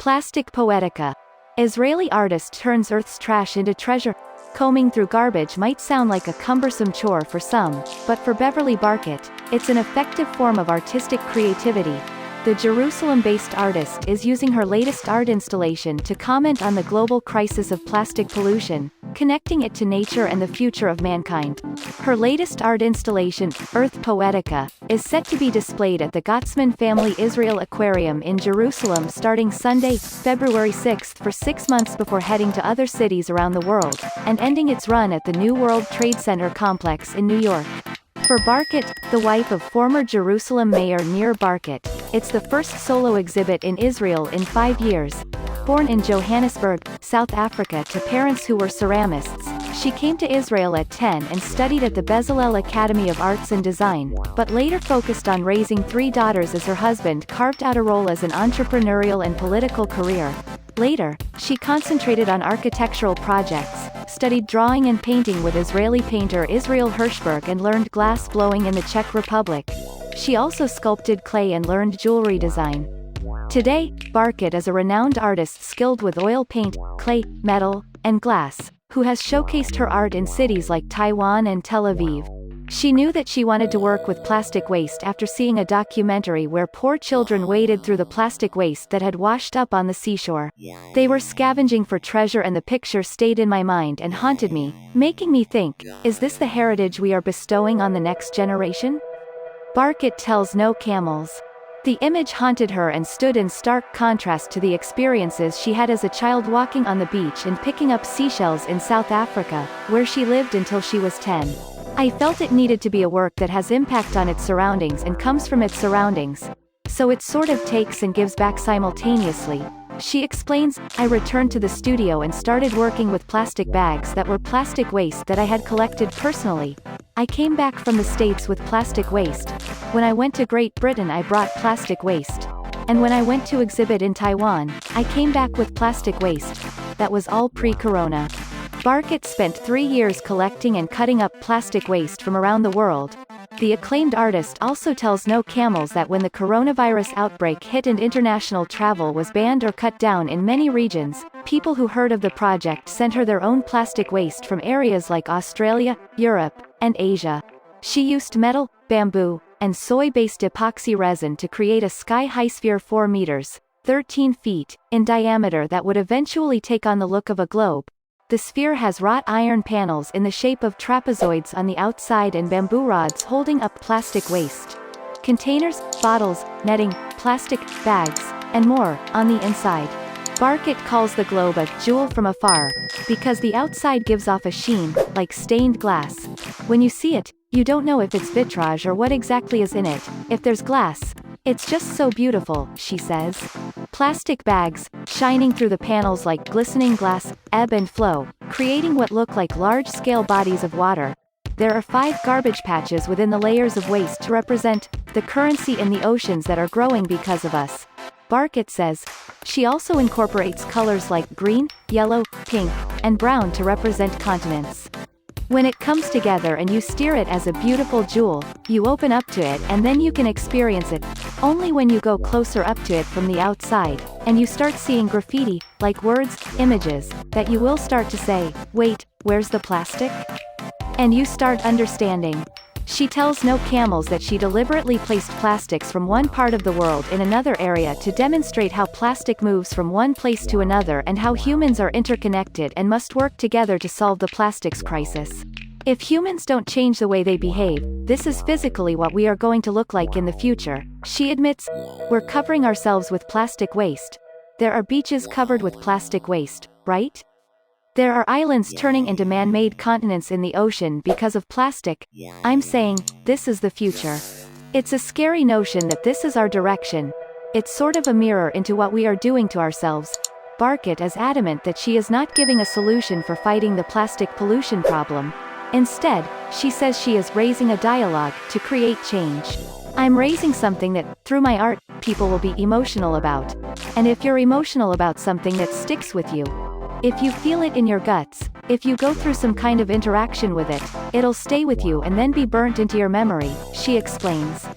Plastic Poetica. Israeli artist turns Earth's trash into treasure. Combing through garbage might sound like a cumbersome chore for some, but for Beverly Barkett, it's an effective form of artistic creativity. The Jerusalem-based artist is using her latest art installation to comment on the global crisis of plastic pollution, connecting it to nature and the future of mankind. Her latest art installation, Earth Poetica, is set to be displayed at the Gottesman Family Israel Aquarium in Jerusalem starting Sunday, February 6 for 6 months before heading to other cities around the world, and ending its run at the New World Trade Center complex in New York. For Barkett, the wife of former Jerusalem Mayor Nir Barkett, it's the first solo exhibit in Israel in 5 years. Born in Johannesburg, South Africa to parents who were ceramists, she came to Israel at 10 and studied at the Bezalel Academy of Arts and Design, but later focused on raising 3 daughters as her husband carved out a role as an entrepreneurial and political career. Later, she concentrated on architectural projects, studied drawing and painting with Israeli painter Israel Hirschberg and learned glass blowing in the Czech Republic. She also sculpted clay and learned jewelry design. Today, Barkett is a renowned artist skilled with oil paint, clay, metal, and glass, who has showcased her art in cities like Taiwan and Tel Aviv. She knew that she wanted to work with plastic waste after seeing a documentary where poor children waded through the plastic waste that had washed up on the seashore. They were scavenging for treasure and the picture stayed in my mind and haunted me, making me think, is this the heritage we are bestowing on the next generation? Barkett tells No Camels. The image haunted her and stood in stark contrast to the experiences she had as a child walking on the beach and picking up seashells in South Africa, where she lived until she was 10. I felt it needed to be a work that has impact on its surroundings and comes from its surroundings. So it sort of takes and gives back simultaneously. She explains, I returned to the studio and started working with plastic bags that were plastic waste that I had collected personally. I came back from the States with plastic waste. When I went to Great Britain I brought plastic waste. And when I went to exhibit in Taiwan, I came back with plastic waste. That was all pre-corona. Barkett spent 3 years collecting and cutting up plastic waste from around the world. The acclaimed artist also tells No Camels that when the coronavirus outbreak hit and international travel was banned or cut down in many regions, people who heard of the project sent her their own plastic waste from areas like Australia, Europe, and Asia. She used metal, bamboo, and soy-based epoxy resin to create a sky-high sphere 4 meters, 13 feet, in diameter that would eventually take on the look of a globe. The sphere has wrought iron panels in the shape of trapezoids on the outside and bamboo rods holding up plastic waste. Containers, bottles, netting, plastic, bags, and more, on the inside. Barkett calls the globe a jewel from afar, because the outside gives off a sheen, like stained glass. When you see it, you don't know if it's vitrage or what exactly is in it, if there's glass. It's just so beautiful, she says. Plastic bags, shining through the panels like glistening glass, ebb and flow, creating what look like large-scale bodies of water. There are 5 garbage patches within the layers of waste to represent the currency in the oceans that are growing because of us. Barkett says. She also incorporates colors like green, yellow, pink, and brown to represent continents. When it comes together and you steer it as a beautiful jewel, you open up to it and then you can experience it, only when you go closer up to it from the outside, and you start seeing graffiti, like words, images, that you will start to say, wait, where's the plastic? And you start understanding. She tells No Camels that she deliberately placed plastics from one part of the world in another area to demonstrate how plastic moves from one place to another and how humans are interconnected and must work together to solve the plastics crisis. If humans don't change the way they behave, this is physically what we are going to look like in the future, she admits. We're covering ourselves with plastic waste. There are beaches covered with plastic waste, right? There are islands turning into man-made continents in the ocean because of plastic. I'm saying, this is the future. It's a scary notion that this is our direction. It's sort of a mirror into what we are doing to ourselves. Barkett is adamant that she is not giving a solution for fighting the plastic pollution problem. Instead, she says she is raising a dialogue to create change. I'm raising something that, through my art, people will be emotional about. And if you're emotional about something that sticks with you, if you feel it in your guts, if you go through some kind of interaction with it, it'll stay with you and then be burnt into your memory, she explains.